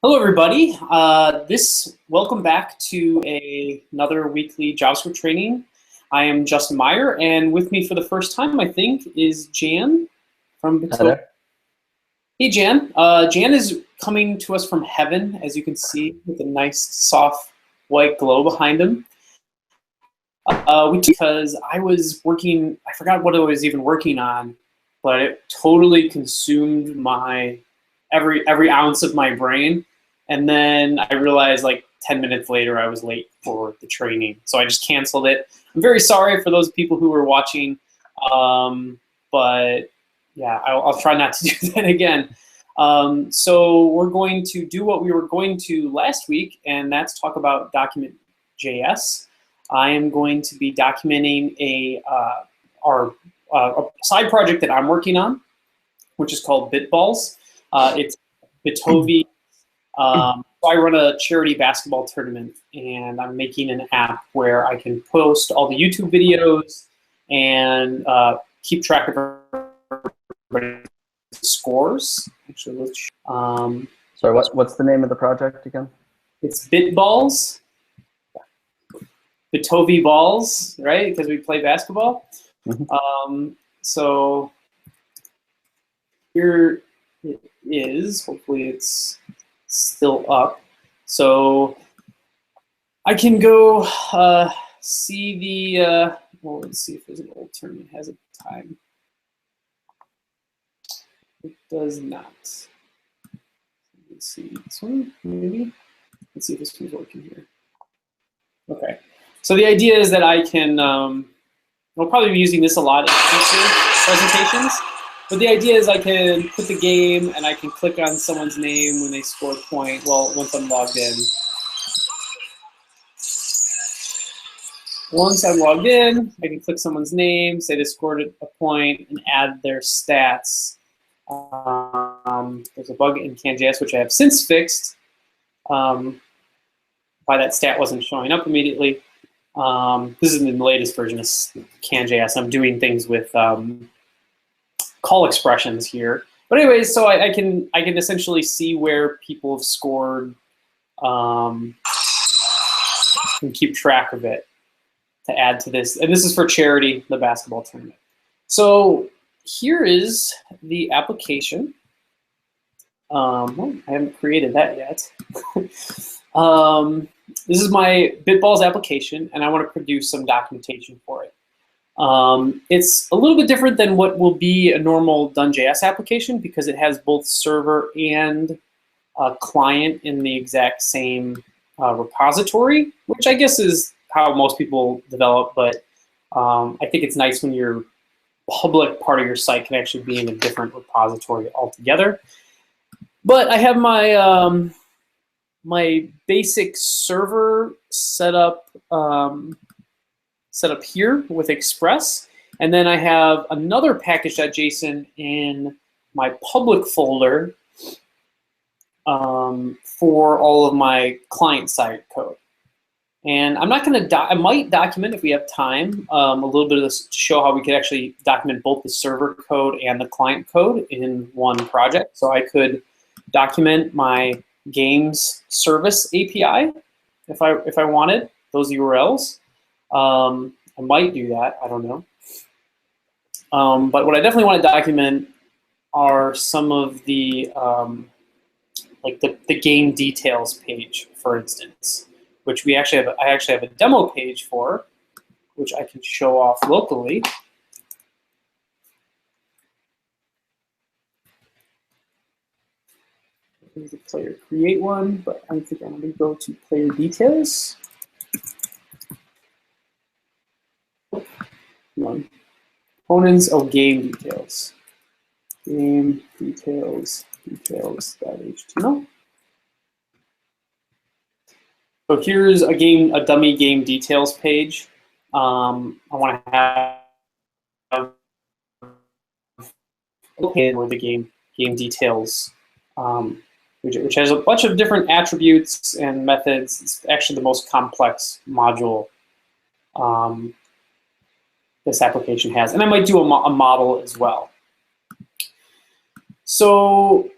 Hello, everybody. Welcome back to another weekly JavaScript training. I am Justin Meyer, and with me for the first time, I think, is Jan from Hi Bitovi. there. Hey, Jan. Jan is coming to us from heaven, as you can see, with a nice, soft white glow behind him. Because I was working, I forgot what I was even working on, but it totally consumed my every ounce of my brain. And then I realized like 10 minutes later I was late for the training. So I just canceled it. I'm very sorry for those people who were watching, but yeah, I'll try not to do that again. So we're going to do what we were going to last week, and that's talk about DocumentJS. I am going to be documenting a side project that I'm working on, which is called Bitballs. It's Bitovi. So I run a charity basketball tournament, and I'm making an app where I can post all the YouTube videos and keep track of everybody's scores. Actually, Sorry, what's the name of the project again? it's Bitballs. Bitovi balls, right? Because we play basketball. So here it is. Hopefully it's still up. So I can go see the, well, let's see if there's an old tournament has a time. It does not. Let's see this one, maybe. Let's see if this one's working here. Okay. So the idea is that I can, we'll probably be using this a lot in future presentations, but the idea is I can put the game and I can click on someone's name when they score a point, well, once I'm logged in. Once I'm logged in, I can click someone's name, say they scored a point, and add their stats. There's a bug in ClientJS, which I have since fixed. Why that stat wasn't showing up immediately. This is in the latest version of ClientJS. I'm doing things with call expressions here. But anyways, so I can essentially see where people have scored and keep track of it to add to this. And this is for charity, the basketball tournament. So here is the application. Well, I haven't created that yet. This is my Bitballs application, and I want to produce some documentation for it. It's a little bit different than what will be a normal Done.js application because it has both server and client in the exact same repository, which I guess is how most people develop, but I think it's nice when your public part of your site can actually be in a different repository altogether. But I have my my basic server set up here with Express, and then I have another package.json in my public folder for all of my client-side code. And I'm not going to, I might document if we have time, a little bit of this to show how we could actually document both the server code and the client code in one project. So I could document my games service API if I wanted those URLs. I might do that, I don't know. But what I definitely want to document are some of the, like the game details page, for instance, which I actually have a demo page for, which I can show off locally. There's a player create one, but I think I'm going to go to player details. One. Components of game details. Game details, details.html. So here's a dummy game details page. I want to have with the game details, which has a bunch of different attributes and methods. It's actually the most complex module this application has, and I might do a model as well. So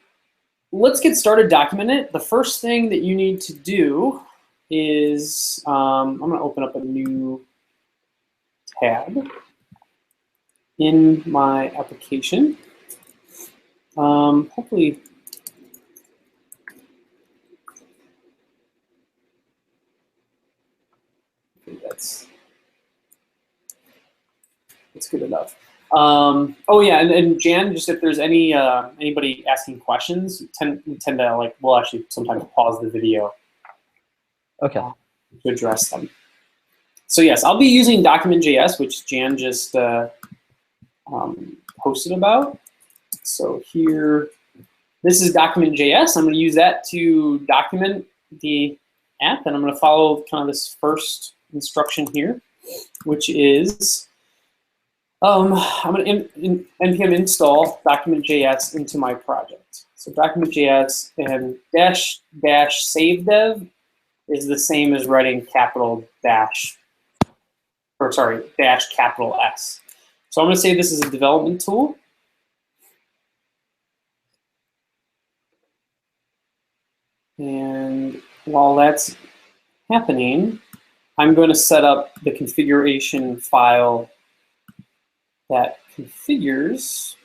let's get started documenting it. The first thing that you need to do is, I'm gonna open up a new tab in my application. Hopefully, that's good enough. Oh yeah, and Jan, just if there's any anybody asking questions, we tend to like, we'll actually sometimes pause the video. Okay. To address them. So yes, I'll be using DocumentJS, which Jan just posted about. So here, this is DocumentJS. I'm going to use that to document the app, and I'm going to follow kind of this first instruction here, which is I'm going to npm install DocumentJS into my project. So DocumentJS and dash save dev is the same as writing dash capital S. So I'm going to say this is a development tool. And while that's happening, I'm going to set up the configuration file that configures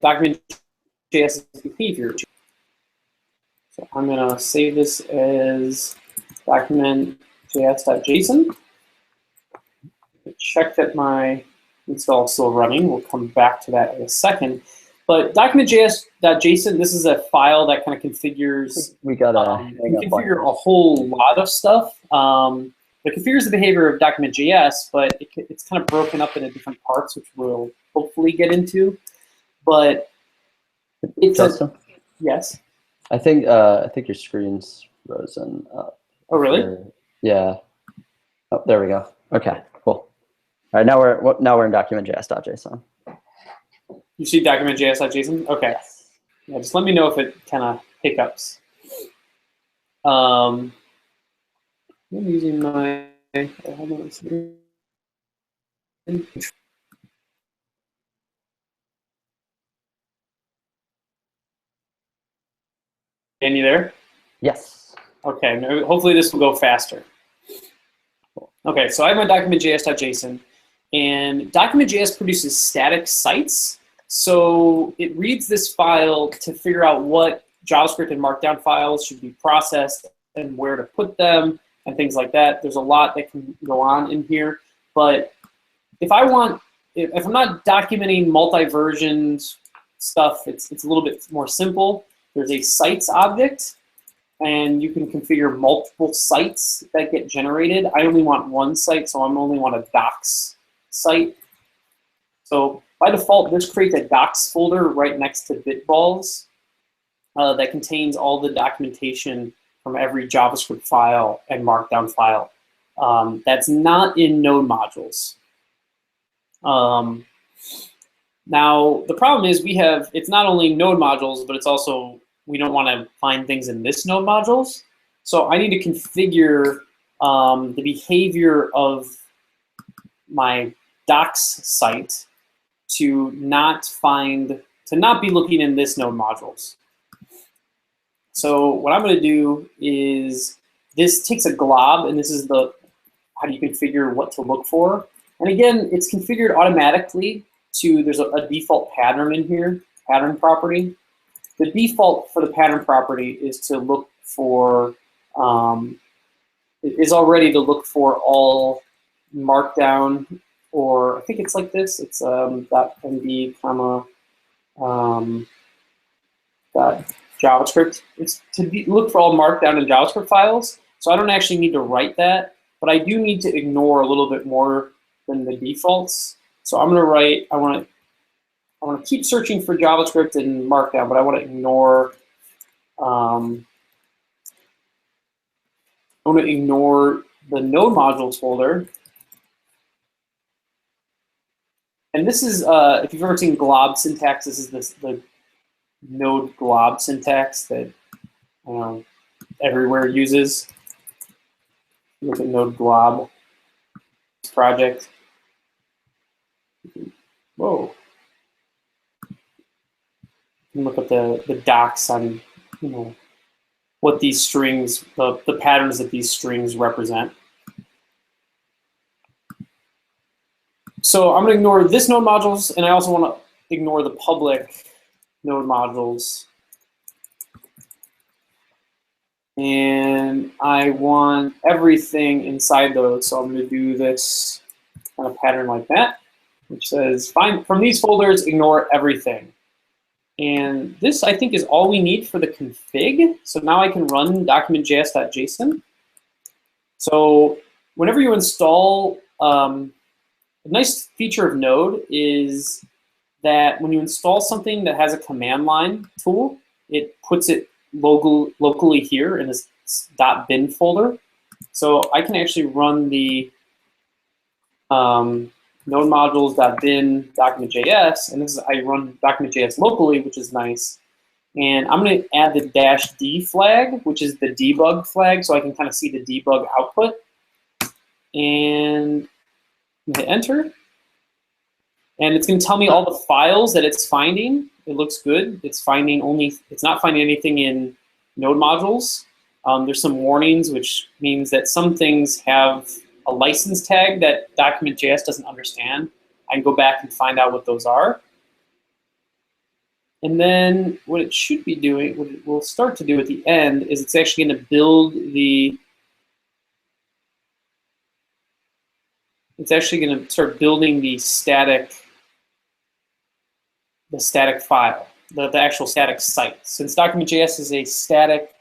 DocumentJS behavior. So I'm going to save this as DocumentJS.json. Check that my install is still running. We'll come back to that in a second. But DocumentJS.json, this is a file that kind of configures. We got can configure a whole lot of stuff. It configures the behavior of DocumentJS, but it's kind of broken up into different parts, which we'll hopefully get into. But it's yes. I think your screen's frozen up. Oh really? Yeah. Oh, there we go. Okay, cool. All right, now we're in DocumentJS.json. You see DocumentJS.json? Okay. Yeah, just let me know if it kind of hiccups. I'm using my. Hold on a second. Are you there? Yes. Okay. Hopefully this will go faster. Okay, so I have my DocumentJS.json, and DocumentJS produces static sites. So it reads this file to figure out what JavaScript and Markdown files should be processed and where to put them and things like that. There's a lot that can go on in here, but if I'm not documenting multi-versions stuff, it's a little bit more simple. There's a sites object, and you can configure multiple sites that get generated. I only want one site, so I only want a docs site. So by default, this creates a docs folder right next to bitballs that contains all the documentation from every JavaScript file and Markdown file. That's not in node modules. Now, the problem is it's not only node modules, but it's also, we don't want to find things in this node modules. So I need to configure the behavior of my docs site to not be looking in this node modules. So what I'm going to do is, this takes a glob, and this is how do you configure what to look for. And again, it's configured automatically there's a default pattern in here, pattern property. The default for the pattern property is to look for, is already to look for all Markdown, or I think it's like this. It's .md, .javascript. It's to look for all Markdown and JavaScript files. So I don't actually need to write that, but I do need to ignore a little bit more than the defaults. So I'm going to write, I want to keep searching for JavaScript and Markdown, but I want to ignore the node modules folder. And this is, if you've ever seen glob syntax, this is the node glob syntax that everywhere uses. Look at node glob project. Whoa. and look at the docs on, what these strings, the patterns that these strings represent. So I'm going to ignore this node modules, and I also want to ignore the public node modules. And I want everything inside those, so I'm going to do this kind of pattern like that, which says, find from these folders, ignore everything. And this, I think, is all we need for the config. So now I can run DocumentJS.json. So whenever you install, a nice feature of Node is that when you install something that has a command line tool, it puts it locally here in this .bin folder. So I can actually run the node modules.bin document.js, and this is, I run document.js locally, which is nice. And I'm going to add the -d flag, which is the debug flag, so I can kind of see the debug output. And hit enter. And it's going to tell me all the files that it's finding. It looks good. It's finding it's not finding anything in node modules. There's some warnings, which means that some things have a license tag that DocumentJS doesn't understand. I can go back and find out what those are. And then what it should be doing, what it will start to do at the end, is it's actually going to build the, it's actually going to start building the static file, the actual static site. Since DocumentJS is a static,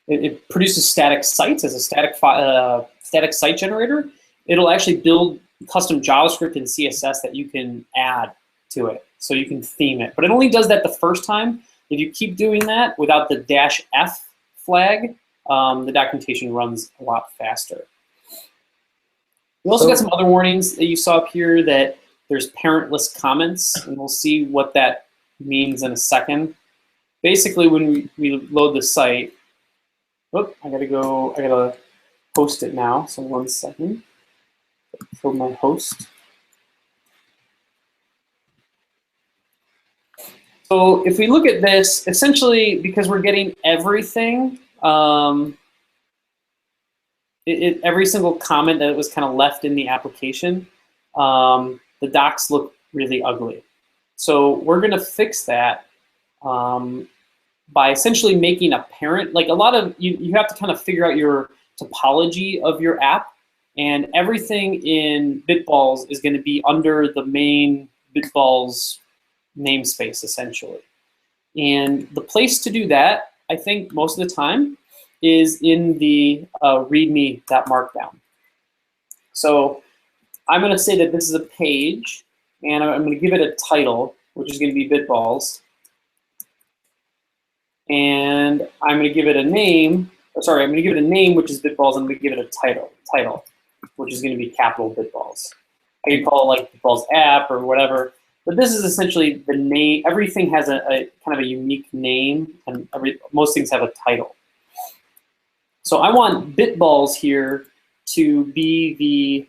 it produces static sites as a static site generator, it'll actually build custom JavaScript and CSS that you can add to it, so you can theme it. But it only does that the first time. If you keep doing that without the -f flag, the documentation runs a lot faster. We also got some other warnings that you saw up here, that there's parentless comments, and we'll see what that means in a second. Basically, when we load the site, I gotta host it now, so 1 second. Fill my host. So if we look at this, essentially, because we're getting everything, every single comment that was kind of left in the application, the docs look really ugly. So we're going to fix that by essentially making a parent. Like a lot of, you have to kind of figure out your topology of your app, and everything in Bitballs is going to be under the main Bitballs namespace, essentially. And the place to do that, I think most of the time, is in the readme.markdown. So I'm going to say that this is a page, and I'm going to give it a title, which is going to be Bitballs. And I'm going to give it a name. Sorry, I'm going to give it a name, which is Bitballs. I'm going to give it a title, which is going to be capital Bitballs. I can call it like Bitballs app or whatever. But this is essentially the name. Everything has a kind of a unique name, and most things have a title. So I want Bitballs here to be the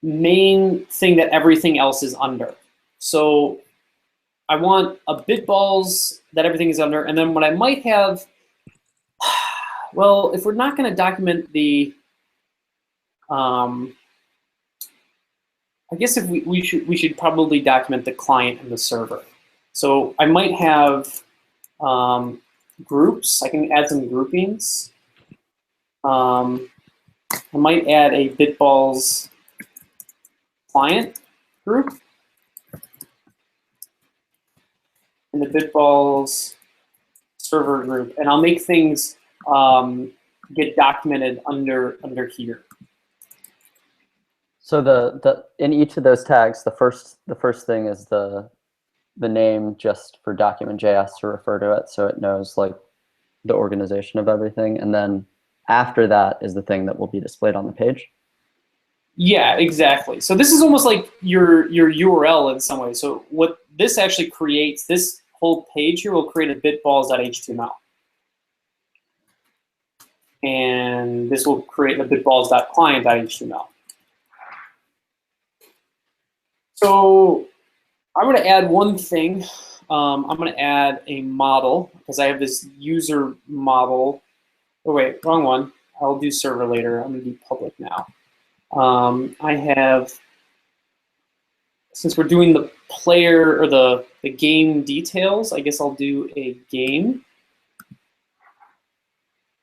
main thing that everything else is under. So I want a Bitballs that everything is under, and then what I might have, well, if we're not going to document the, I guess if we should probably document the client and the server. So I might have groups. I can add some groupings. I might add a Bitballs client group and the Bitballs server group, and I'll make things get documented under here. So the in each of those tags, the first thing is the name, just for DocumentJS to refer to it, so it knows like the organization of everything, and then after that is the thing that will be displayed on the page. Yeah, exactly. So this is almost like your URL in some way. So what this actually creates, this whole page here will create a bitballs.html. And this will create a bitballs.client.html. So I'm going to add one thing. I'm going to add a model because I have this user model. Oh, wait, wrong one. I'll do server later. I'm going to do public now. I have, since we're doing the player or the game details, I guess I'll do a game.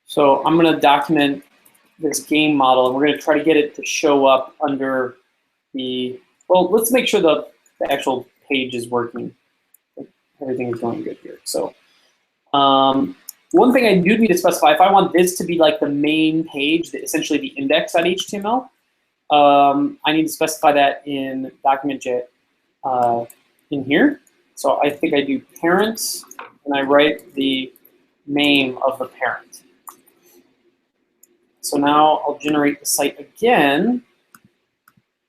So I'm going to document this game model, and we're going to try to get it to show up under the, well, let's make sure the actual page is working. Everything is going good here. So one thing I do need to specify, if I want this to be like the main page, essentially the index.html, I need to specify that in DocumentJS in here. So I think I do parents, and I write the name of the parent. So now I'll generate the site again,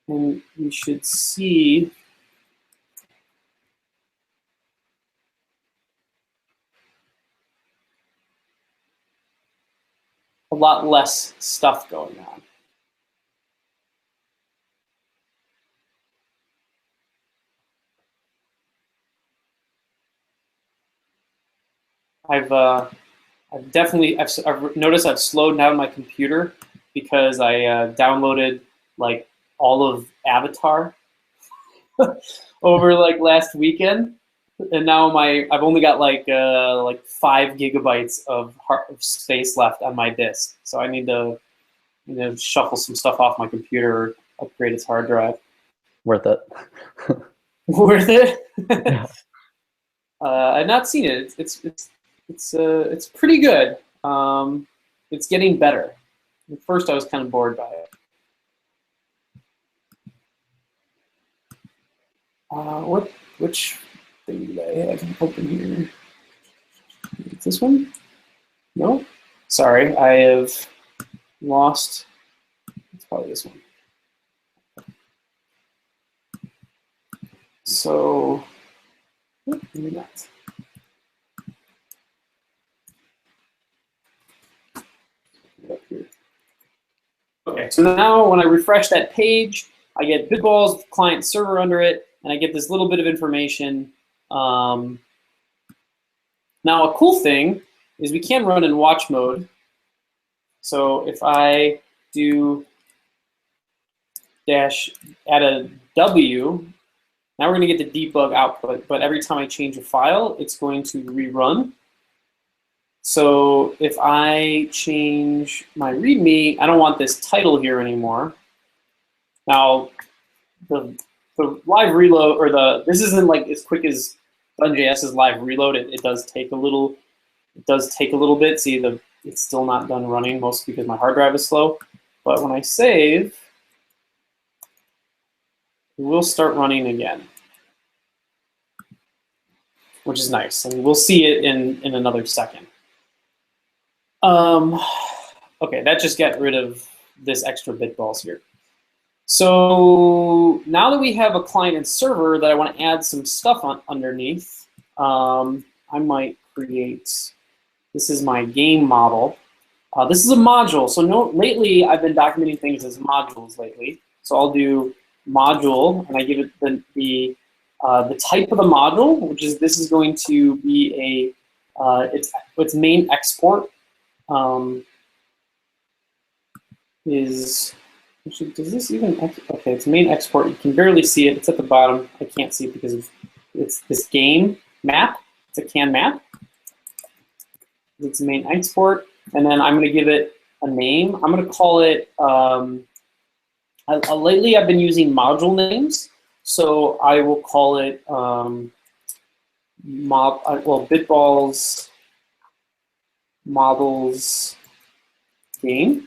and you should see a lot less stuff going on. I've noticed I've slowed down my computer because I downloaded like all of Avatar over like last weekend, and now I've only got like 5 gigabytes of space left on my disk. So I need to shuffle some stuff off my computer or upgrade its hard drive. Worth it. Worth it? Yeah. I've not seen it. It's pretty good. It's getting better. At first, I was kind of bored by it. Which thing did I have open here? Is this one? No? Sorry, I have lost. It's probably this one. So, maybe not. Up here. Okay, so now when I refresh that page, I get Bitballs with client server under it, and I get this little bit of information. Now a cool thing is we can run in watch mode. So if I do dash add a W, now we're going to get the debug output, but every time I change a file, it's going to rerun. So if I change my README, I don't want this title here anymore. Now, the live reload, or this isn't like as quick as Dun.js's live reload. It does take a little. It does take a little bit. See, it's still not done running, mostly because my hard drive is slow. But when I save, it will start running again, which is nice, and we'll see it in another second. Okay, that just got rid of this extra bitballs here. So now that we have a client and server that I want to add some stuff on underneath, I might create, this is my game model. This is a module. So lately I've been documenting things as modules lately. So I'll do module, and I give it the type of the module, which is this is going to be a its main export is. Actually, does this even, okay, it's main export. You can barely see it. It's at the bottom. I can't see it because it's this game map. It's a can map. It's main export. And then I'm going to give it a name. I'm going to call it, lately I've been using module names. So I will call it, Bitballs models game.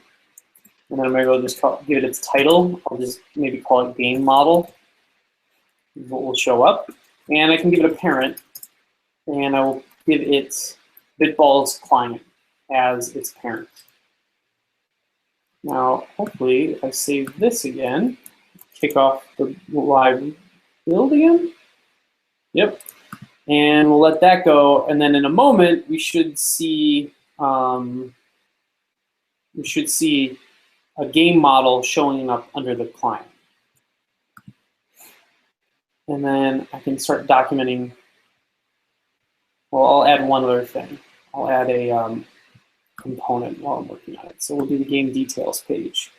And then I'm going to go just give it its title. I'll just maybe call it game model. Is what will show up. And I can give it a parent. And I will give it Bitballs client as its parent. Now, hopefully, if I save this again, kick off the live build again. Yep. And we'll let that go. And then in a moment, we should see a game model showing up under the client. And then I can start documenting. Well, I'll add one other thing. I'll add a component while I'm working on it. So we'll do the game details page.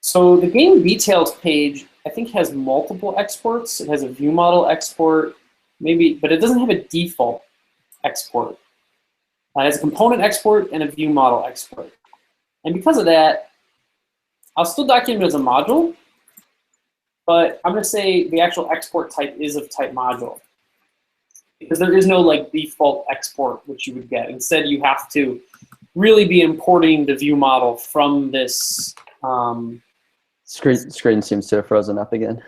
So the game details page, I think, has multiple exports. It has a view model export, maybe, but it doesn't have a default export. It has a component export and a view model export. And because of that, I'll still document it as a module, but I'm going to say the actual export type is of type module, because there is no like default export which you would get. Instead, you have to really be importing the view model from this. Screen seems to have frozen up again.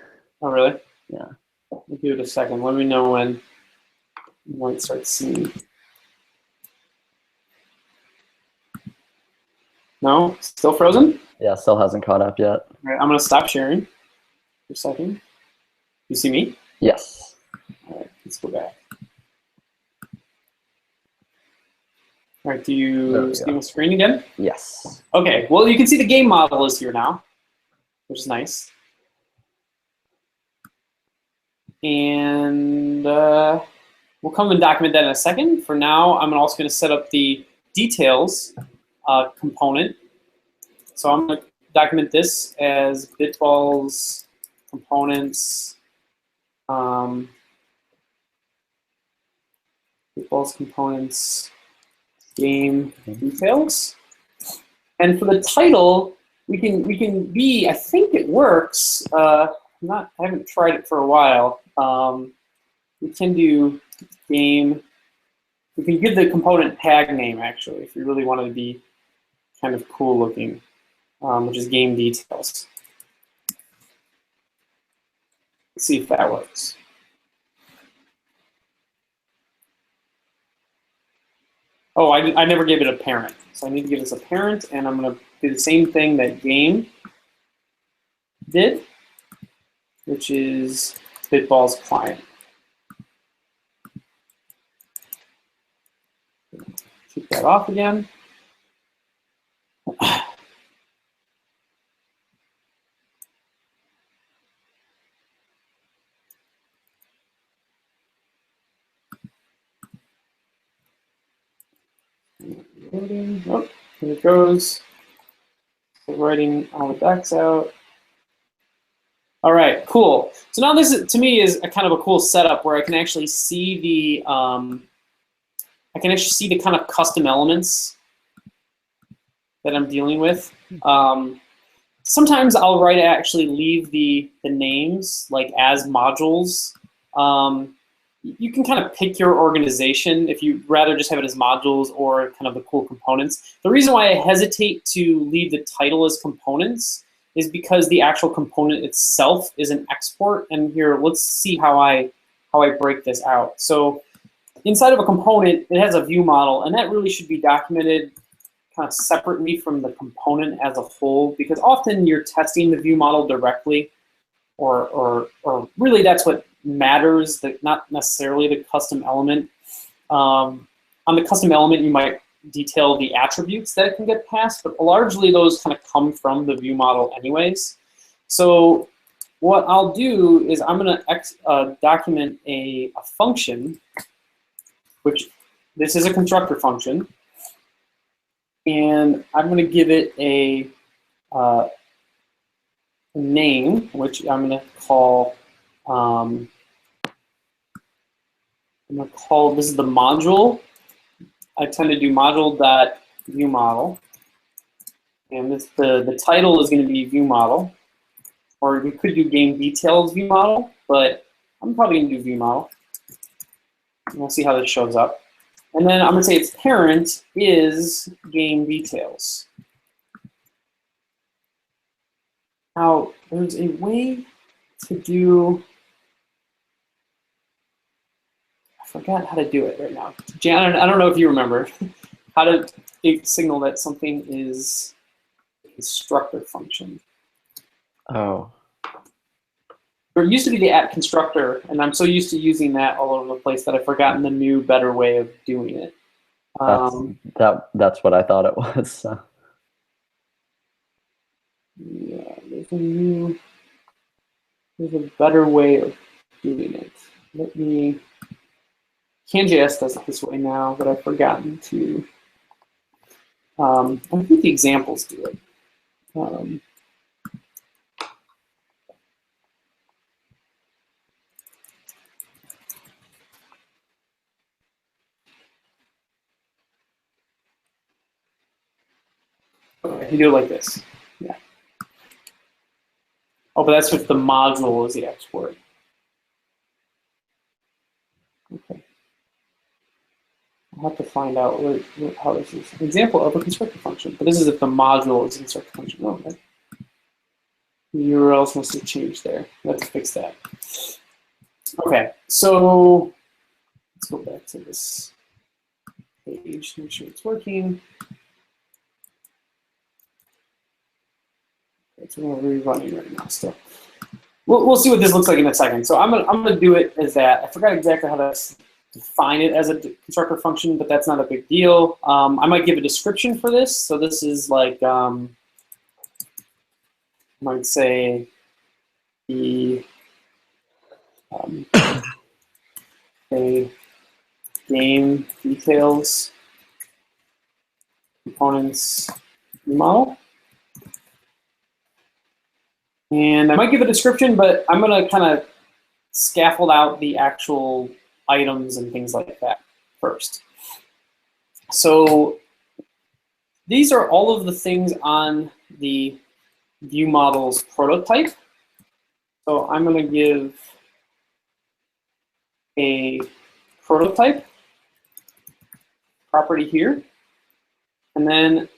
Oh, really? Yeah. I'll give it a second. Let me know when you might start seeing. No? Still frozen? Yeah, still hasn't caught up yet. All right, I'm going to stop sharing for a second. You see me? Yes. All right, let's go back. All right, do you see my screen again? Yes. Okay, well, you can see the game model is here now, which is nice. And we'll come and document that in a second. For now, I'm also going to set up the details component. So I'm going to document this as bitballs components. Bitballs components game details. And for the title, we can be, I think it works. I haven't tried it for a while. We can do game. We can give the component tag name, actually, if you really want to be kind of cool looking, which is game details. Let's see if that works. Oh, I never gave it a parent. So I need to give this a parent, and I'm going to do the same thing that game did, which is bitballs client. Keep that off again. Oh, here it goes. So writing all the backs out. All right, cool. So now this, to me, is a kind of a cool setup where I can actually see the kind of custom elements that I'm dealing with. Sometimes I'll actually leave the names like as modules. You can kind of pick your organization if you'd rather just have it as modules or kind of the cool components. The reason why I hesitate to leave the title as components is because the actual component itself is an export. And here, let's see how I break this out. So inside of a component, it has a view model, and that really should be documented kind of separately from the component as a whole, because often you're testing the view model directly, or really that's what matters, not necessarily the custom element. On the custom element, you might detail the attributes that it can get passed, but largely those kind of come from the view model anyways. So what I'll do is I'm going to document a function, which this is a constructor function, and I'm going to give it a name, which I'm going to call, this is the module. I tend to do module.viewModel, and the title is going to be viewModel, or we could do game details viewModel, but I'm probably going to do viewModel. We'll see how this shows up. And then I'm going to say its parent is game details. Now, there's a way to do, I forgot how to do it right now. Jan, I don't know if you remember how to signal that something is a constructor function. Oh. There used to be the @constructor, and I'm so used to using that all over the place that I've forgotten the new, better way of doing it. That's what I thought it was. So. Yeah, there's a better way of doing it. Let me. ClientJS does it this way now, but I've forgotten to. I think the examples do it. Okay, you do it like this. Yeah. Oh, but that's with the module as the export. Okay. I'll have to find out how this is. An example of a constructor function, but this is if the module is a constructor function. Oh, okay. The URL must have changed there. I have to fix that. Okay, so let's go back to this page, make sure it's working. It's rerunning right now still. We'll see what this looks like in a second. So I'm gonna do it as that. I forgot exactly how to define it as a constructor function, but that's not a big deal. I might give a description for this. So this is like, I might say the game details components model. And I might give a description, but I'm going to kind of scaffold out the actual items and things like that first. So these are all of the things on the view model's prototype. So I'm going to give a prototype property here. And then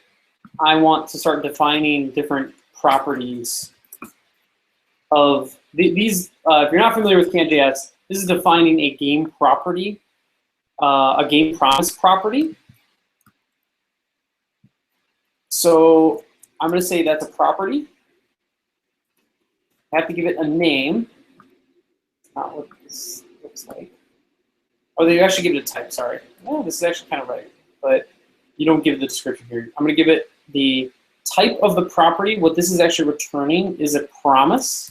I want to start defining different properties of these. If you're not familiar with ClientJS, this is defining a game property, a game promise property. So I'm going to say that's a property. I have to give it a name. Not what this looks like. Oh, they actually give it a type, sorry. Oh, this is actually kind of right, but you don't give the description here. I'm going to give it the type of the property. What this is actually returning is a promise.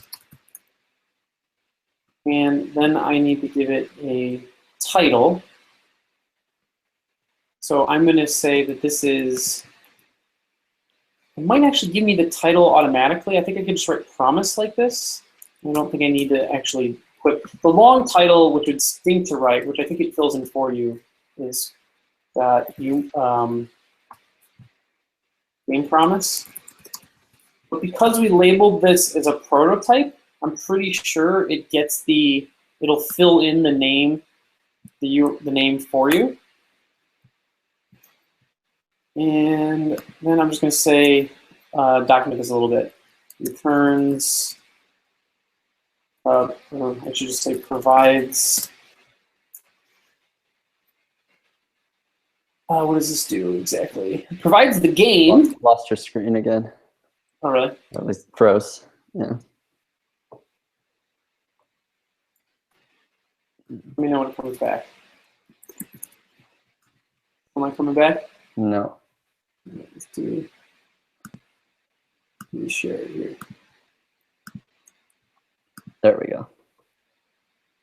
And then I need to give it a title. So I'm going to say that this is, it might actually give me the title automatically. I think I could just write promise like this. I don't think I need to actually put the long title, which would stink to write, which I think it fills in for you, is that game promise. But because we labeled this as a prototype, I'm pretty sure it gets it'll fill in the name, the name for you. And then I'm just going to say, document this a little bit. Returns, I should just say provides. What does this do exactly? It provides the game. Lost your screen again. Oh, really? At least froze. Yeah. Let me know when it comes back. Am I coming back? No. Let's do. Let me share it here. There we go.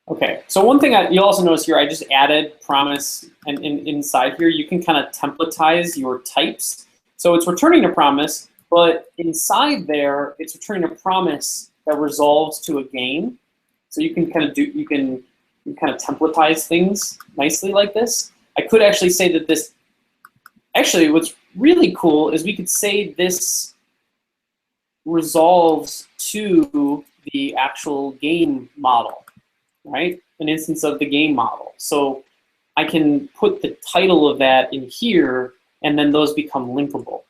Okay, so one thing you'll also notice here, I just added promise, and inside here you can kind of templatize your types. So it's returning a promise, but inside there it's returning a promise that resolves to a game. So you can kind of templatize things nicely like this. I could actually say that this. Actually, what's really cool is we could say this resolves to the actual game model, right? An instance of the game model. So I can put the title of that in here, and then those become linkable.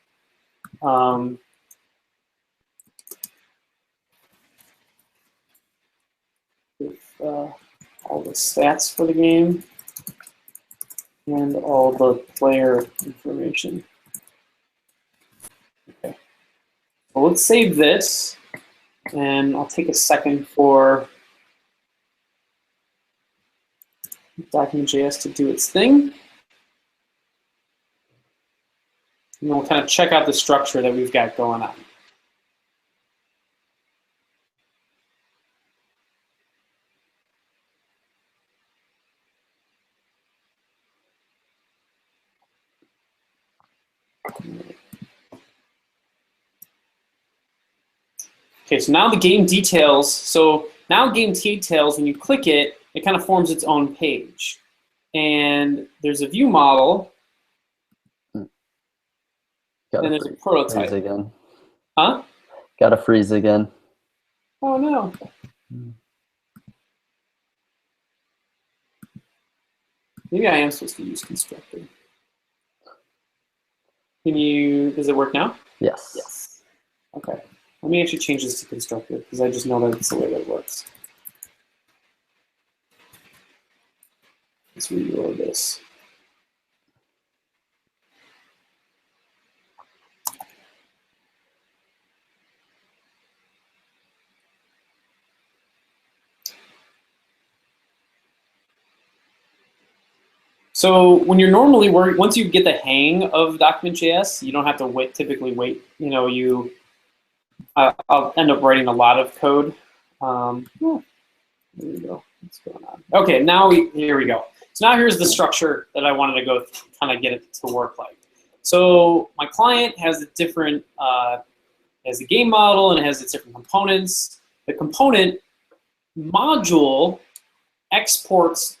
With all the stats for the game and all the player information. Okay. So let's save this, and I'll take a second for DocumentJS to do its thing. And we'll kind of check out the structure that we've got going on. Okay, so now the game details. So now game details, when you click it, it kind of forms its own page. And there's a view model, and there's a prototype. Freeze again. Huh? Gotta freeze again. Oh no. Maybe I am supposed to use constructor. Does it work now? Yes. Yes. Okay. Let me actually change this to constructor because I just know that it's the way that it works. Let's reload this. So when you're normally working, once you get the hang of DocumentJS, you don't have to typically wait. I'll end up writing a lot of code. There we go. What's going on? Okay, here we go. So now here's the structure that I wanted to go kind of get it to work like. So my client has a different, has a game model and it has its different components. The component module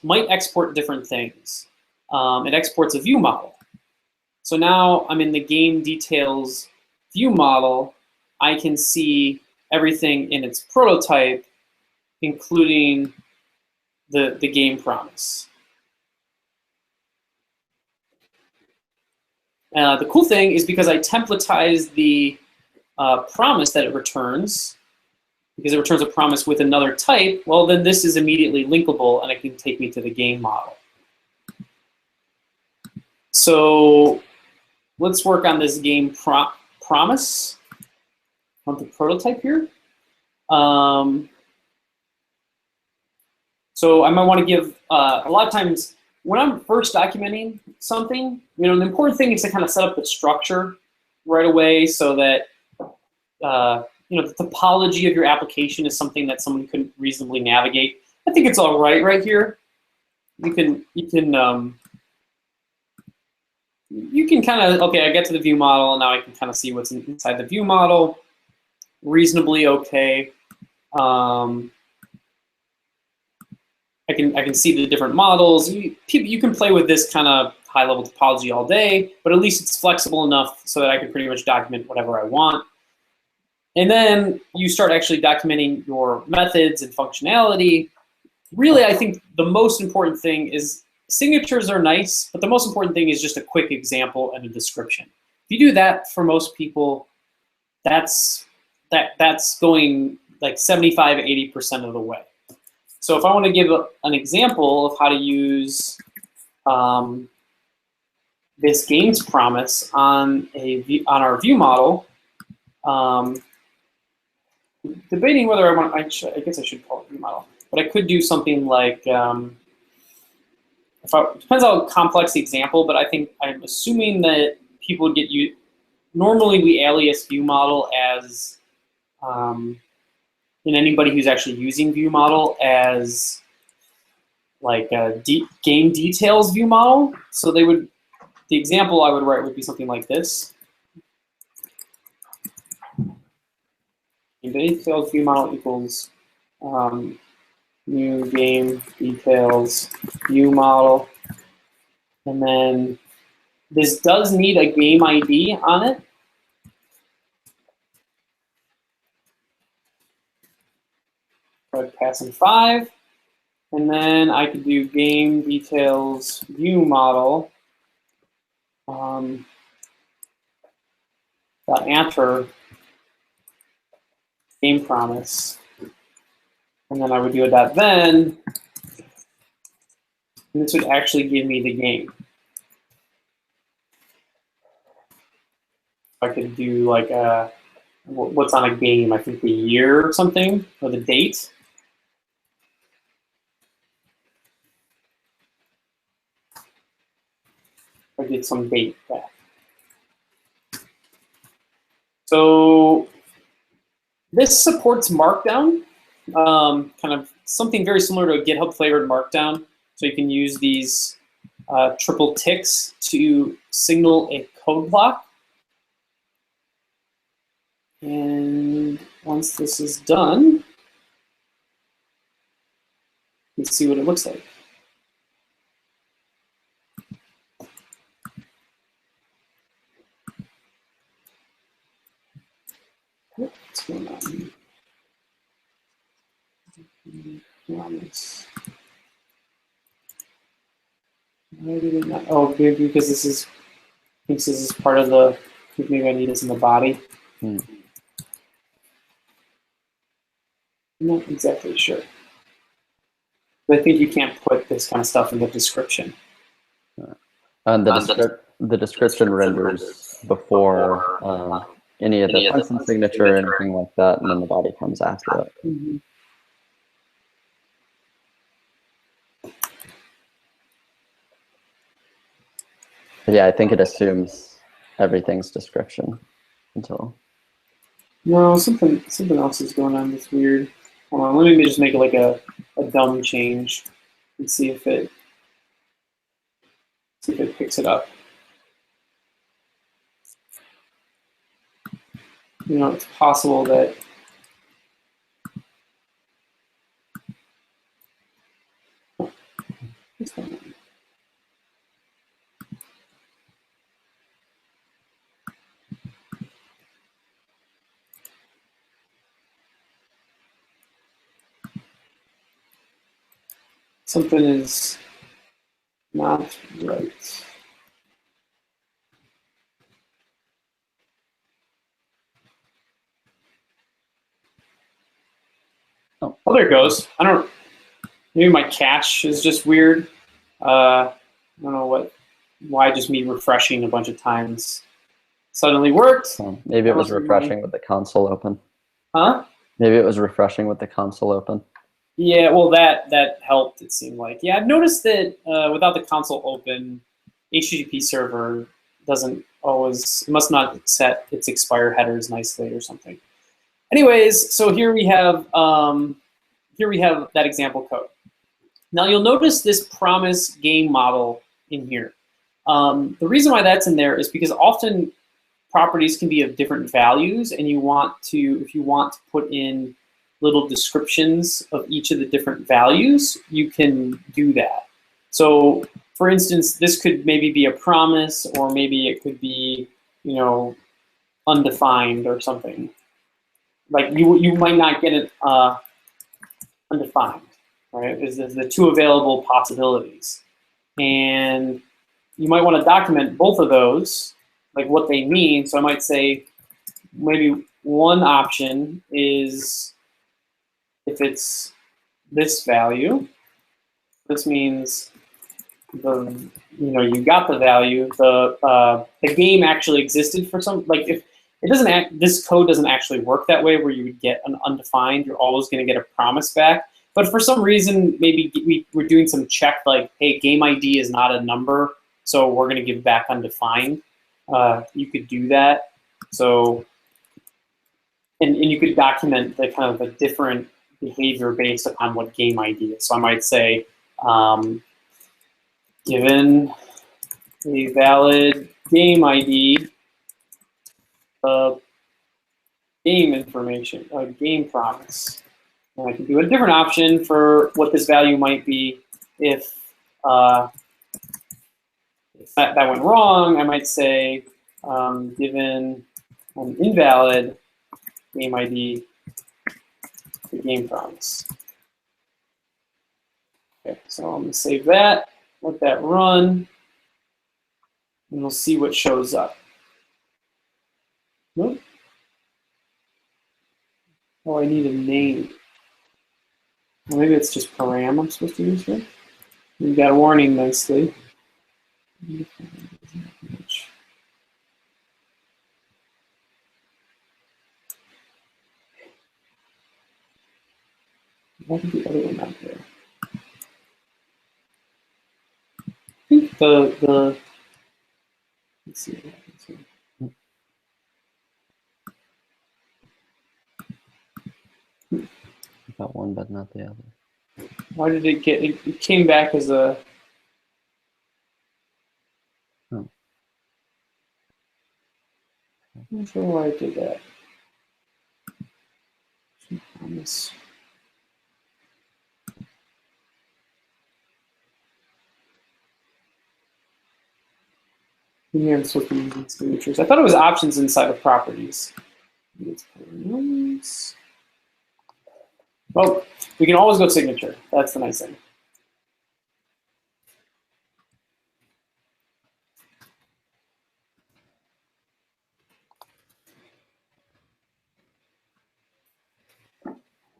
might export different things. It exports a view model. So now I'm in the game details view model. I can see everything in its prototype, including the game promise. The cool thing is because I templatize the promise that it returns, because it returns a promise with another type, well, then this is immediately linkable and it can take me to the game model. So let's work on this game promise on the prototype here. So I might want to give, a lot of times when I'm first documenting something, the important thing is to kind of set up the structure right away so that the topology of your application is something that someone could reasonably navigate. I think it's all right here. You can kind of, okay, I get to the view model, and now I can kind of see what's inside the view model. Reasonably okay. I can see the different models. You can play with this kind of high-level topology all day, but at least it's flexible enough so that I can pretty much document whatever I want. And then you start actually documenting your methods and functionality. Really, I think the most important thing is signatures are nice, but the most important thing is just a quick example and a description. If you do that for most people, that's going like 75, 80% of the way. So if I want to give an example of how to use this games promise on our view model, debating whether I want, I guess I should call it view model, but I could do something like, depends how complex the example, but I'm assuming that people would get you, normally we alias view model as, and anybody who's actually using view model as like a game details view model. So the example I would write would be something like this. Game details view model equals new game details view model. And then this does need a game ID on it. I'd pass in 5. And then I could do game details view model .answer game promise. And then I would do a .then, and this would actually give me the game. I could do like what's on a game, I think the year or something, or the date. I get some date back. So this supports Markdown, kind of something very similar to a GitHub flavored Markdown. So you can use these triple ticks to signal a code block. And once this is done, let's see what it looks like. What's going on? Why did it not? Oh, maybe because this is, thinks this is part of the, maybe I need this in the body. I'm not exactly sure. But I think you can't put this kind of stuff in the description. And the description renders before any of the function signature or anything like that, and then the body comes after it. Mm-hmm. But yeah, I think it assumes everything's description until. No, something else is going on that's weird. Hold on, let me just make it like a dumb change and see if it picks it up. You know, it's possible that what's going on? Something is not right. Oh, there it goes. I don't. Maybe my cache is just weird. I don't know why just me refreshing a bunch of times suddenly worked. Maybe it was refreshing with the console open. Huh? Maybe it was refreshing with the console open. Yeah, well, that helped, it seemed like. Yeah, I've noticed that without the console open, HTTP server doesn't always, it must not set its expire headers nicely or something. Anyways, so here we have that example code. Now you'll notice this promise game model in here. The reason why that's in there is because often properties can be of different values, and if you want to put in little descriptions of each of the different values, you can do that. So for instance, this could maybe be a promise, or maybe it could be, you know, undefined or something. Like you might not get it undefined, right? There's the two available possibilities. And you might want to document both of those, like what they mean. So I might say maybe one option is if it's this value, this means you got the value. The game actually existed for some, like if it doesn't this code doesn't actually work that way where you would get an undefined, you're always going to get a promise back. But for some reason, maybe we're doing some check like, hey, game ID is not a number, so we're going to give back undefined. You could do that. So, and you could document the kind of a different behavior based upon what game ID is. So I might say, given a valid game ID, game information, a game promise. And I can do a different option for what this value might be if that went wrong. I might say, given an invalid game ID, the game promise. Okay, so I'm going to save that, let that run, and we'll see what shows up. Nope. Oh, I need a name. Well, maybe it's just param I'm supposed to use here. You got a warning nicely. Why did the other one not there? I think let's see what happens here. Got one, but not the other. Why did it get? It came back as a. Oh. I'm not sure why I did that. Promise. Here I'm supposed to be using signatures. I thought it was options inside of properties. Well, we can always go signature. That's the nice thing.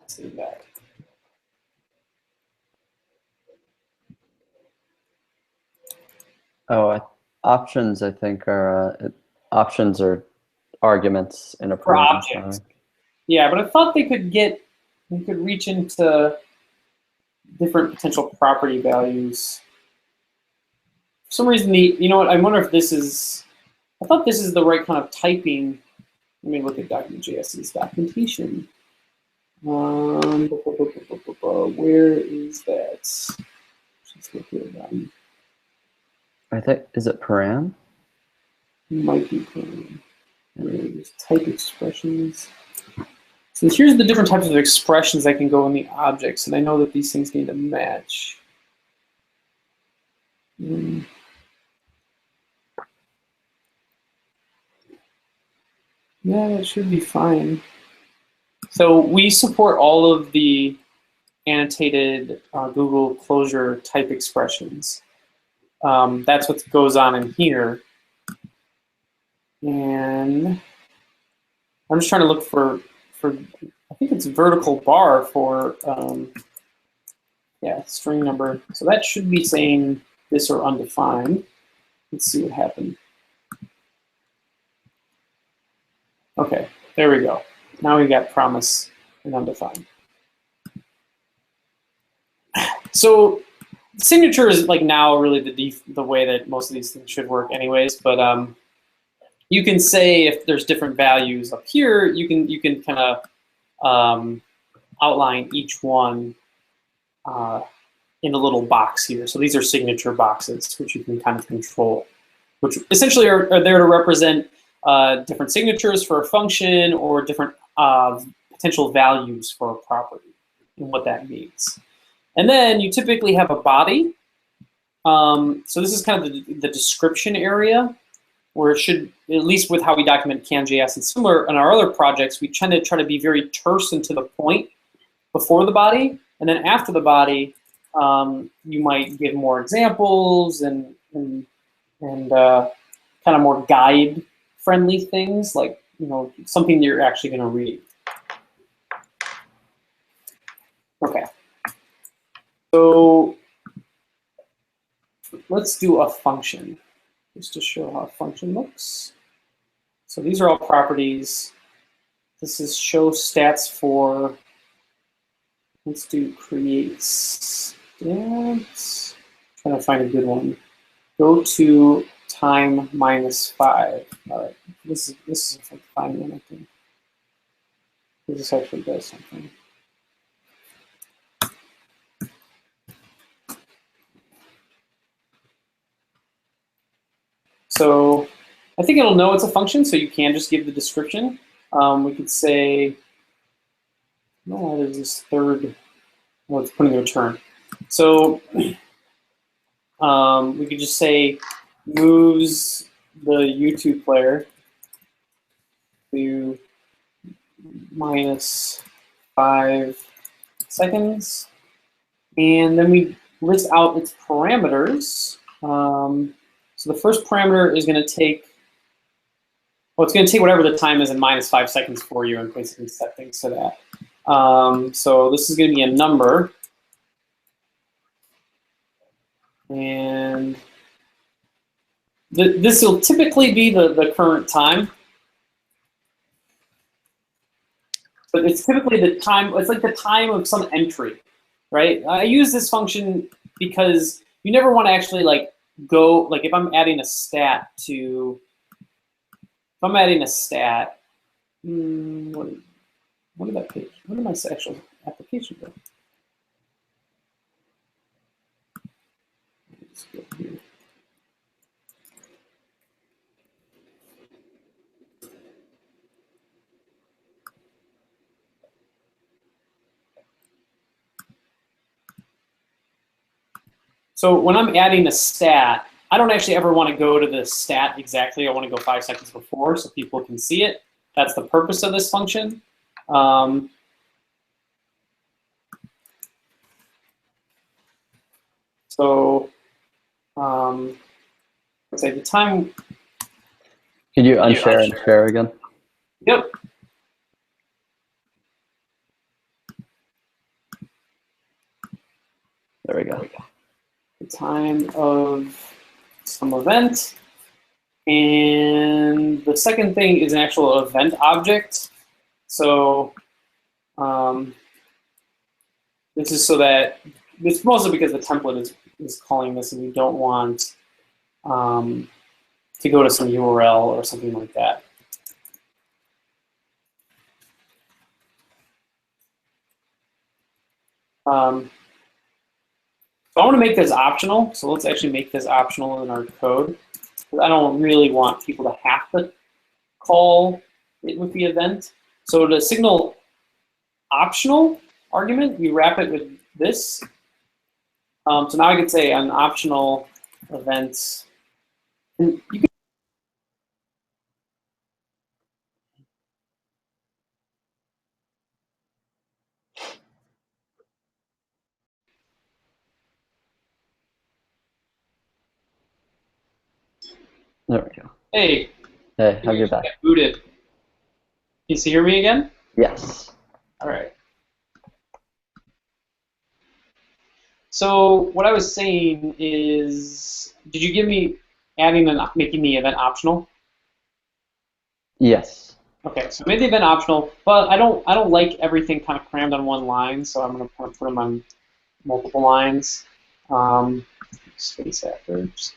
Save that. Oh, options, I think, are options are arguments in a For program. objects. Yeah, but I thought they could reach into different potential property values. For some reason, you know what? I wonder if this is. I thought this is the right kind of typing. Let me look at DocumentJS's documentation. Where is that? Let's look here. I think, is it param? Might be param. There's type expressions. So here's the different types of expressions that can go in the objects, and I know that these things need to match. Yeah, it should be fine. So we support all of the annotated Google closure type expressions. That's what goes on in here. And I'm just trying to look for I think it's vertical bar for, yeah, string number. So that should be saying this or undefined. Let's see what happened. Okay, there we go. Now we got promise and undefined. So signature is like now really the way that most of these things should work anyways, but you can say if there's different values up here, you can kind of outline each one in a little box here. So these are signature boxes, which you can kind of control, which essentially are there to represent different signatures for a function or different potential values for a property and what that means. And then you typically have a body. So this is kind of the description area, where it should, at least with how we document CanJS and similar in our other projects, we tend to try to be very terse and to the point before the body. And then after the body, you might give more examples and kind of more guide-friendly things, like, you know, something you're actually going to read. Okay. So let's do a function, just to show how a function looks. So these are all properties. This is show stats for, let's do create stats. Trying to find a good one. Go to time -5. All right, this is a fine one, I think. This actually does something. So I think it'll know it's a function, so you can just give the description. We could say, no, there's this third, well, it's putting the return. So we could just say moves the YouTube player to -5 seconds. And then we list out its parameters. So the first parameter is going to take, well, it's going to take whatever the time is in -5 seconds for you and basically set things to that. So this is going to be a number. And this will typically be the current time. But it's typically the time, it's like the time of some entry, right? I use this function because you never want to actually like go, like if I'm adding a stat to, if I'm adding a stat, what What did that page? What did my actual application do? Let's go here. So when I'm adding a stat, I don't actually ever want to go to the stat exactly. I want to go 5 seconds before so people can see it. That's the purpose of this function. Say the time. Could you unshare and share again? Yep. There we go. The time of some event. And the second thing is an actual event object. So this is so that, it's mostly because the template is calling this and we don't want to go to some URL or something like that. So I want to make this optional. So let's actually make this optional in our code. I don't really want people to have to call it with the event. So to signal optional argument, we wrap it with this. So now I could say an optional event. And you can There we go. Hey. Hey, have you back? Get booted. Can you hear me again? Yes. All right. So what I was saying is, did you give me making the event optional? Yes. Okay, so I made the event optional, but I don't like everything kind of crammed on one line, so I'm going to kind of put them on multiple lines. Space after, just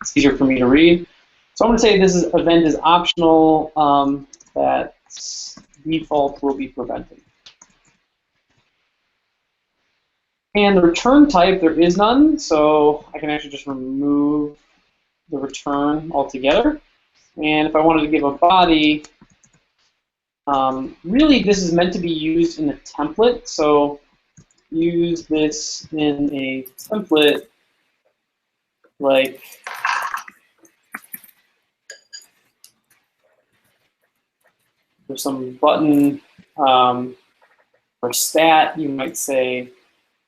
it's easier for me to read. So I'm going to say this event is optional, that default will be prevented. And the return type, there is none, so I can actually just remove the return altogether. And if I wanted to give a body, really this is meant to be used in a template, so use this in a template like there's some button or stat, you might say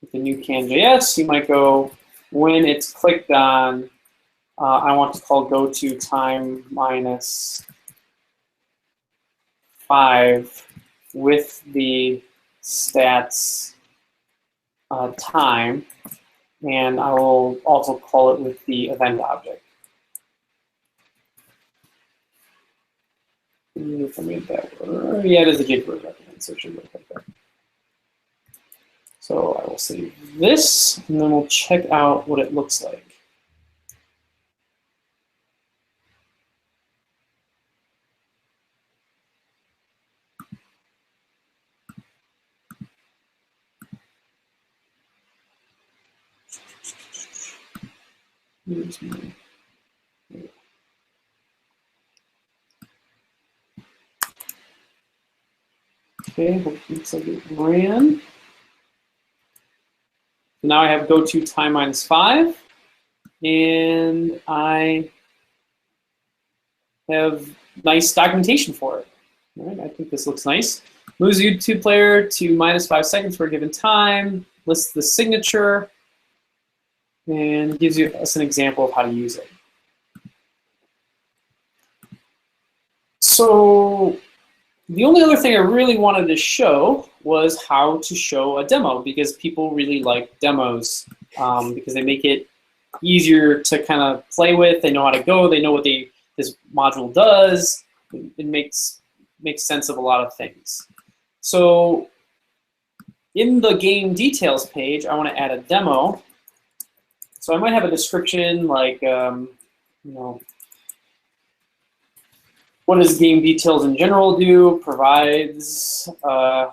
with the new ClientJS, you might go, when it's clicked on, I want to call go to time minus 5 with the stats time, and I will also call it with the event object. If I made that word, yeah, it is a jQuery document, so it should look like that. So I will save this, and then we'll check out what it looks like. Okay, looks like it ran. Now I have go to time minus 5, and I have nice documentation for it. All right, I think this looks nice. Moves the YouTube player to minus 5 seconds for a given time, lists the signature, and gives us an example of how to use it. So the only other thing I really wanted to show was how to show a demo, because people really like demos because they make it easier to kind of play with. They know how to go. They know what this module does. It makes sense of a lot of things. So in the game details page, I want to add a demo. So I might have a description like, you know, what does game details in general do? Provides a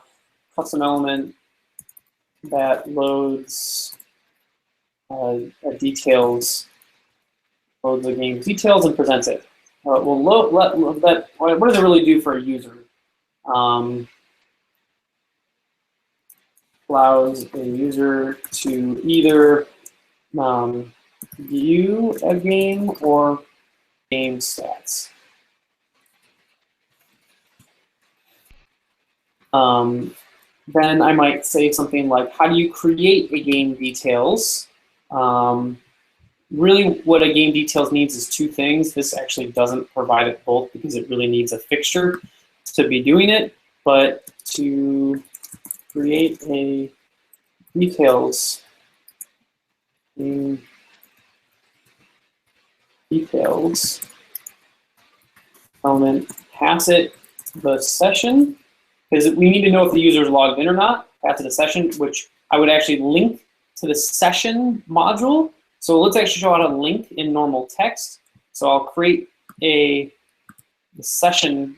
custom element that loads loads the game details and presents it. What does it really do for a user? Allows a user to either view a game or game stats. Then I might say something like, how do you create a game details? Really, what a game details needs is two things. This actually doesn't provide it both because it really needs a fixture to be doing it. But to create a details element, pass it the session, because we need to know if the user is logged in or not. Pass it a session, which I would actually link to the session module. So let's actually show how to link in normal text. So I'll create the session.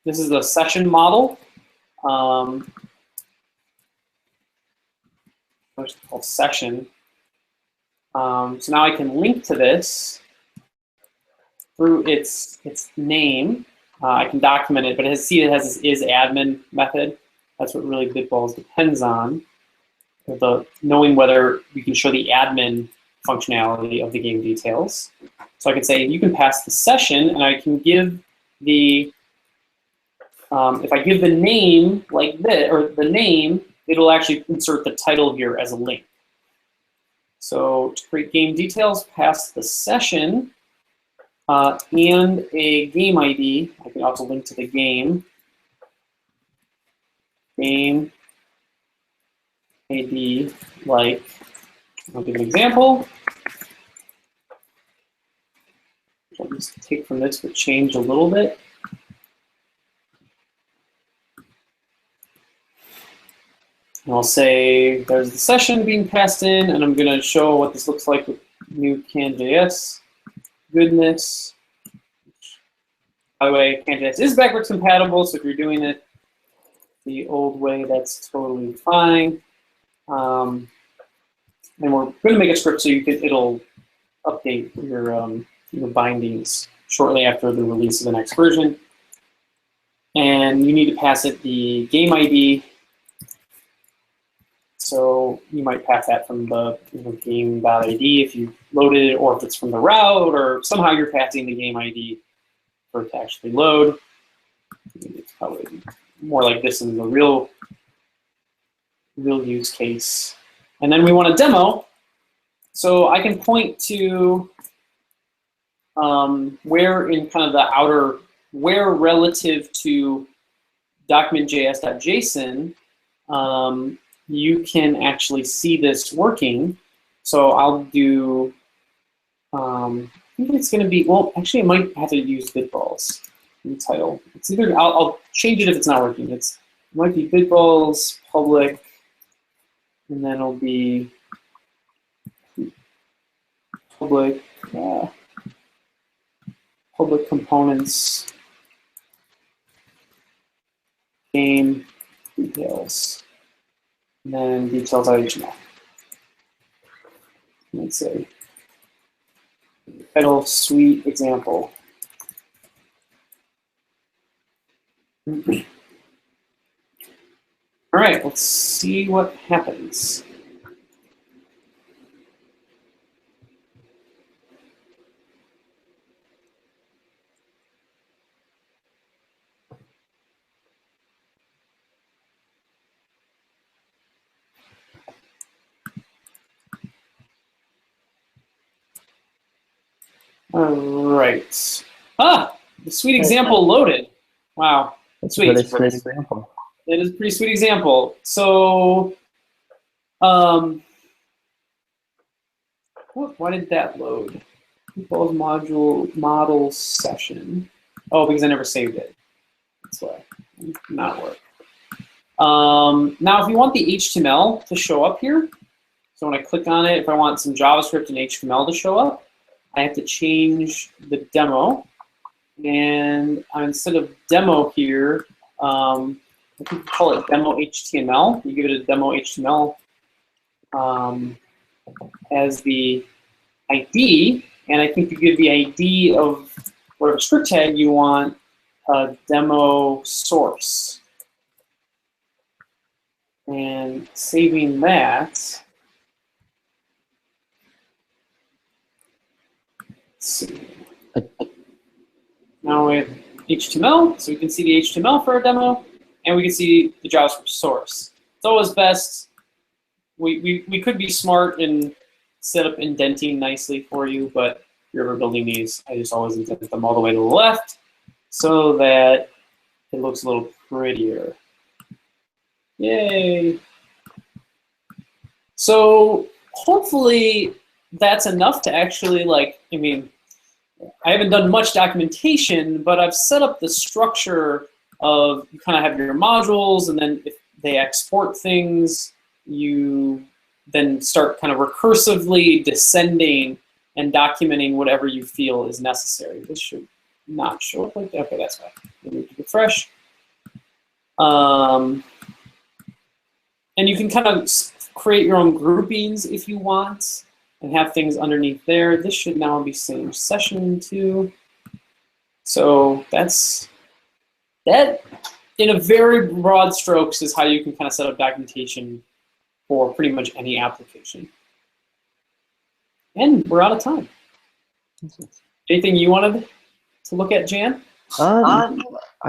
This is the session model. It's called session. So now I can link to this through its name. I can document it, but it has this is admin method. That's what really Bitballs depends on. Knowing whether we can show the admin functionality of the game details. So I can say you can pass the session, and I can give the if I give the name like this, or the name, it'll actually insert the title here as a link. So to create game details, pass the session and a game ID. I can also link to the game ID, like, I'll give an example. I'll just take from this, but change a little bit. And I'll say there's the session being passed in, and I'm going to show what this looks like with new ClientJS goodness. By the way, ClientJS is backwards compatible, so if you're doing it the old way, that's totally fine. And we're going to make a script so it'll update your bindings shortly after the release of the next version. And you need to pass it the game ID. So you might pass that from the game.id if you loaded it, or if it's from the route, or somehow you're passing the game ID for it to actually load. It's probably more like this in the real use case. And then we want a demo. So I can point to where in kind of the outer, where relative to DocumentJS.json, you can actually see this working. So I'll do, I think it's going to be, well, actually I might have to use Bitballs in the title. It's either, I'll change it if it's not working. It might be Bitballs public, and then it'll be public components game details. And then details.html. Let's say title suite example. All right, let's see what happens. All right. Ah, the sweet example loaded. Wow. That's a pretty sweet example. It is a pretty sweet example. So, why did that load? Compose model session. Oh, because I never saved it. That's why. Not work. Now, if you want the HTML to show up here, so when I click on it, if I want some JavaScript and HTML to show up, I have to change the demo. And instead of demo here, I think you call it demo HTML. You give it a demo HTML as the ID, and I think you give the ID of whatever script tag you want a demo source. And saving that, let's see. Now we have HTML, so we can see the HTML for our demo, and we can see the JavaScript source. It's always best. We could be smart and set up indenting nicely for you, but if you're ever building these, I just always indent them all the way to the left so that it looks a little prettier. Yay. So hopefully that's enough to actually, like, I mean, I haven't done much documentation, but I've set up the structure of, you kind of have your modules, and then if they export things, you then start kind of recursively descending and documenting whatever you feel is necessary. This should not show up like that. Okay, that's fine. We need to refresh. And you can kind of create your own groupings if you want and have things underneath there. This should now be same session too. So that's that, in a very broad strokes, is how you can kind of set up documentation for pretty much any application. And we're out of time. Anything you wanted to look at, Jan? I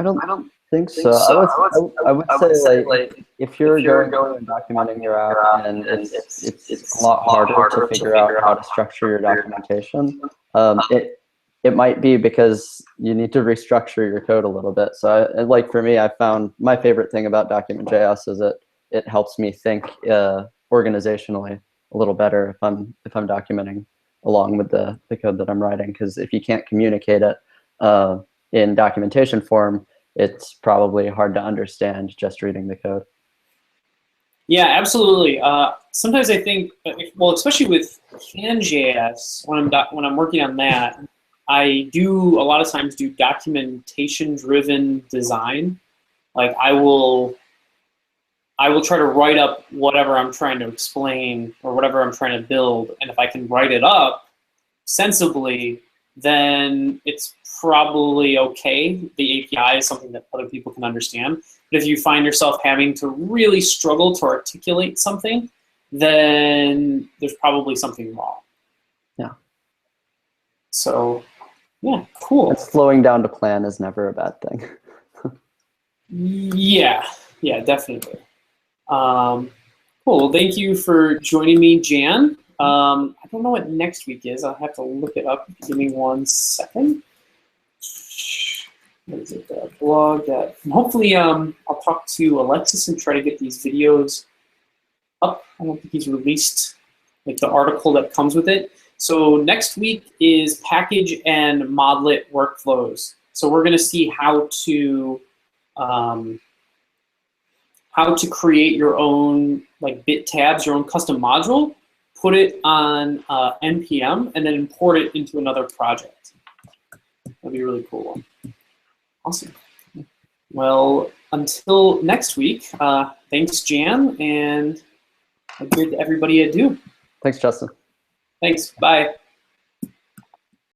don't think so. I would say, like, if you're going and documenting your app, and it's a lot harder to figure out how to structure your documentation, it might be because you need to restructure your code a little bit. So, like, for me, I found my favorite thing about DocumentJS is it helps me think organizationally a little better if I'm documenting along with the code that I'm writing. Because if you can't communicate it in documentation form, it's probably hard to understand just reading the code. Yeah, absolutely. Sometimes I think, well, especially with CanJS, when I'm working on that, I do a lot of times do documentation-driven design. Like I will try to write up whatever I'm trying to explain or whatever I'm trying to build, and if I can write it up sensibly, then it's probably okay. The API is something that other people can understand. But if you find yourself having to really struggle to articulate something, then there's probably something wrong. Yeah. So, yeah, cool. And slowing down to plan is never a bad thing. Yeah, definitely. Cool. Well, thank you for joining me, Jan. I don't know what next week is. I'll have to look it up. Give me 1 second. What is it? Blog. Hopefully, I'll talk to Alexis and try to get these videos up. I don't think he's released like the article that comes with it. So next week is package and modelet workflows. So we're going to see how to create your own like bit tabs, your own custom module, put it on NPM, and then import it into another project. That'd be a really cool one. Awesome. Well, until next week, thanks, Jan, and I bid everybody adieu. Thanks, Justin. Thanks. Bye.